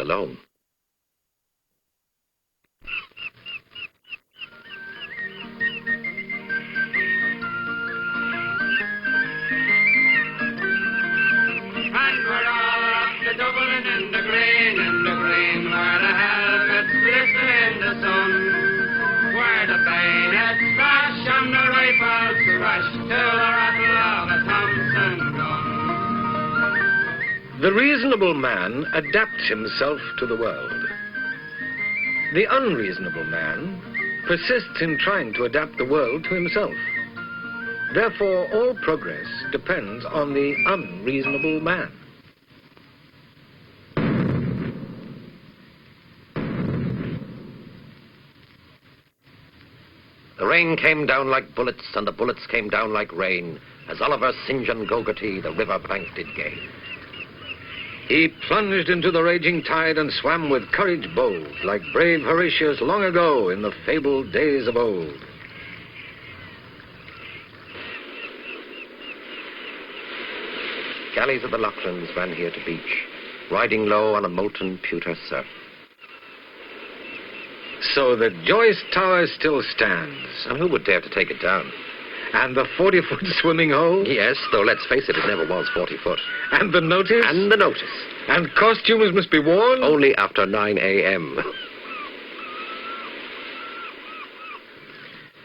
alone. And we're all up to Dublin in the green, where the helmets glisten in the sun, where the bayonets flash and the rifles crash to the rattle of a Thompson gun. The reasonable man adapts himself to the world. The unreasonable man persists in trying to adapt the world to himself. Therefore, all progress depends on the unreasonable man. The rain came down like bullets, and the bullets came down like rain, as Oliver St. John Gogarty the river bank did gain. He plunged into the raging tide and swam with courage bold, like brave Horatius long ago in the fabled days of old. Galleys of the Lochlans ran here to beach, riding low on a molten pewter surf. So the Joyce Tower still stands. And who would dare to take it down? And the 40-foot swimming hole? Yes, though let's face it, it never was 40 foot. And the notice? And the notice. And costumes must be worn? Only after 9 a.m.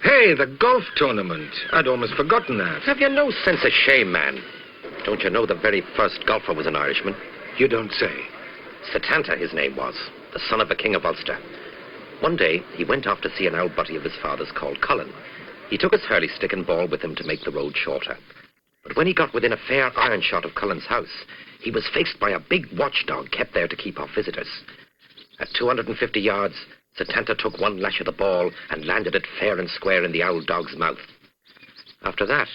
Hey, the golf tournament. I'd almost forgotten that. Have you no sense of shame, man? Don't you know the very first golfer was an Irishman? You don't say. Setanta, his name was, the son of the King of Ulster. One day, he went off to see an old buddy of his father's called Cullen. He took his hurley stick and ball with him to make the road shorter. But when he got within a fair iron shot of Cullen's house, he was faced by a big watchdog kept there to keep off visitors. At 250 yards, Setanta took one lash of the ball and landed it fair and square in the old dog's mouth. After that,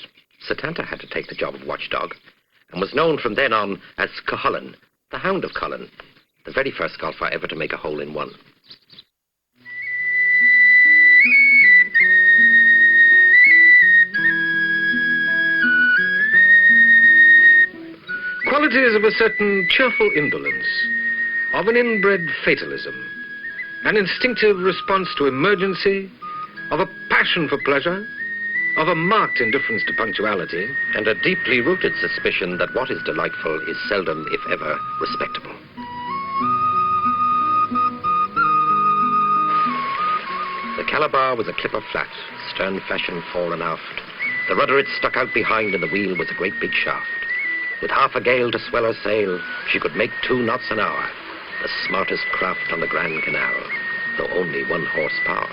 Setanta had to take the job of watchdog, and was known from then on as Cuchulainn, the Hound of Cullen, the very first golfer ever to make a hole-in-one. Qualities of a certain cheerful indolence, of an inbred fatalism, an instinctive response to emergency, of a passion for pleasure, of a marked indifference to punctuality, And a deeply rooted suspicion that what is delightful is seldom, if ever, respectable. The Calabar was a clipper flat, stern fashion fore and aft. The rudder it stuck out behind, and the wheel was a great big shaft. With half a gale to swell her sail, she could make 2 knots an hour, the smartest craft on the Grand Canal, though only 1 horsepower.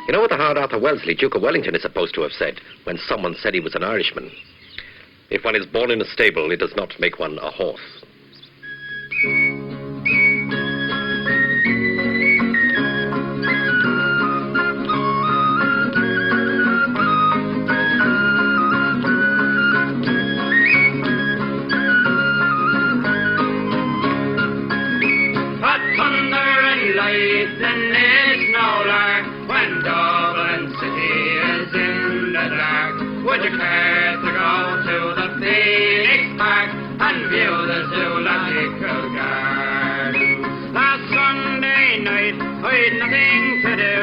You know what the hard Arthur Wellesley, Duke of Wellington, is supposed to have said when someone said he was an Irishman? If one is born in a stable, it does not make one a horse. But thunder and lightning is no lark when Dublin City is in the dark. Would you care to go to the Phoenix Park and view the zoological gardens? Last Sunday night I'd nothing to do,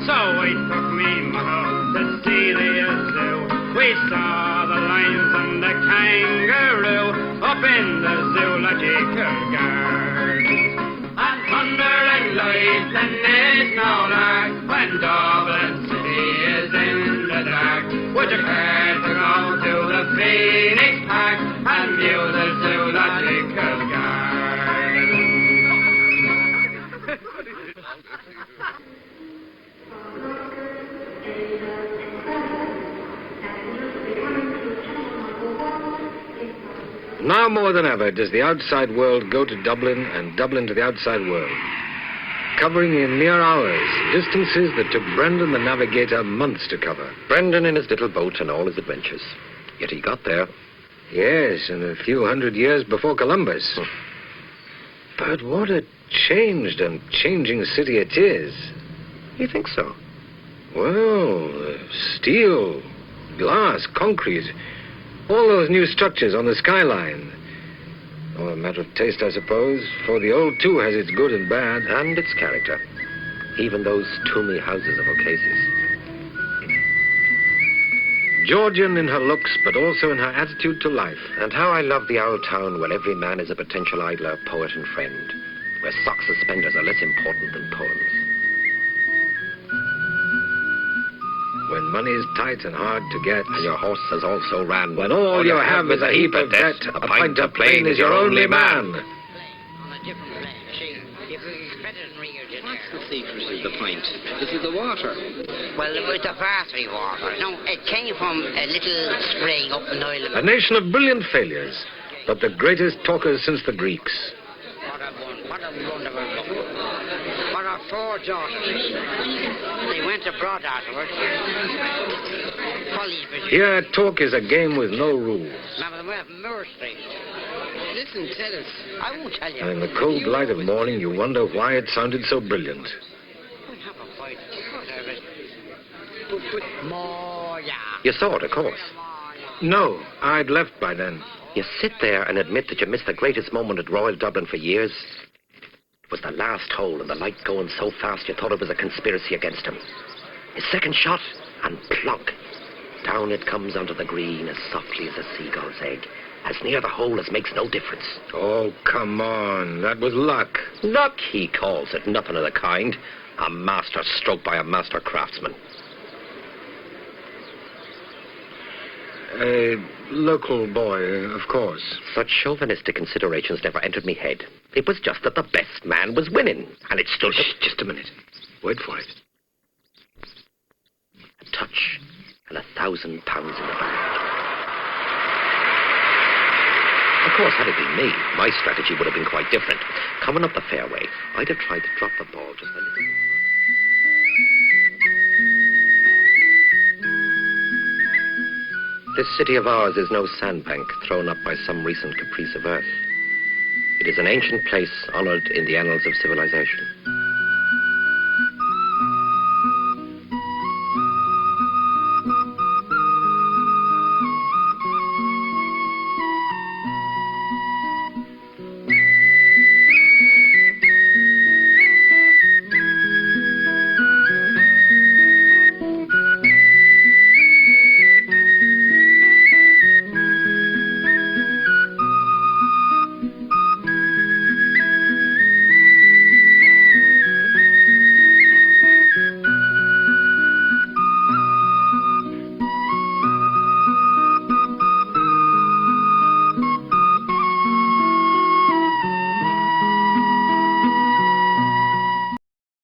so I took me mother to see the zoo. We saw the lions and the kangaroo up in the zoological gardens. And thunder and lightning is no lark when Dublin City is in the dark. Would you care to go to the Phoenix Park and view the zoological garden? Now more than ever does the outside world go to Dublin and Dublin to the outside world, covering in mere hours distances that took Brendan the navigator months to cover. Brendan in his little boat and all his adventures. Yet he got there. Yes, and a few hundred years before Columbus. But what a changed and changing city it is. You think so? Well, steel, glass, concrete, all those new structures on the skyline. Oh, a matter of taste, I suppose, for the old, too, has its good and bad. And its character. Even those toomy houses of O'Casey's. Georgian in her looks, but also in her attitude to life. And how I love the old town where every man is a potential idler, poet and friend. Where sock suspenders are less important than poems. When money is tight and hard to get. And your horse has also ran. When all you have is a heap of debt, a pint of plain is your only man. On a different plane. See, if it's better than Rio de Janeiro. What's the secret of the pint? Is it the water? Well, it was the battery water. No, it came from a little spring up in Ireland. A nation of brilliant failures, but the greatest talkers since the Greeks. What a wonderful book. What are 4 daughters. They went abroad afterwards. Here, talk is a game with no rules. Remember, we have Moore Street. Listen, tell us. I won't tell you. And in the cold light of morning, you wonder why it sounded so brilliant. We'll have a fight. Whatever. More, yeah. You saw it, of course. No, I'd left by then. You sit there and admit that you missed the greatest moment at Royal Dublin for years. It was the last hole and the light going so fast you thought it was a conspiracy against him. His second shot, and plunk. Down it comes onto the green as softly as a seagull's egg. As near the hole as makes no difference. Oh, come on. That was luck. Luck, he calls it. Nothing of the kind. A master stroke by a master craftsman. A local boy, of course. Such chauvinistic considerations never entered me head. It was just that the best man was winning, and it stood... Shh, just a minute. Wait for it. A touch, and £1,000 in the bag. Of course, had it been me, my strategy would have been quite different. Coming up the fairway, I'd have tried to drop the ball just a little bit. This city of ours is no sandbank thrown up by some recent caprice of earth. It is an ancient place honored in the annals of civilization.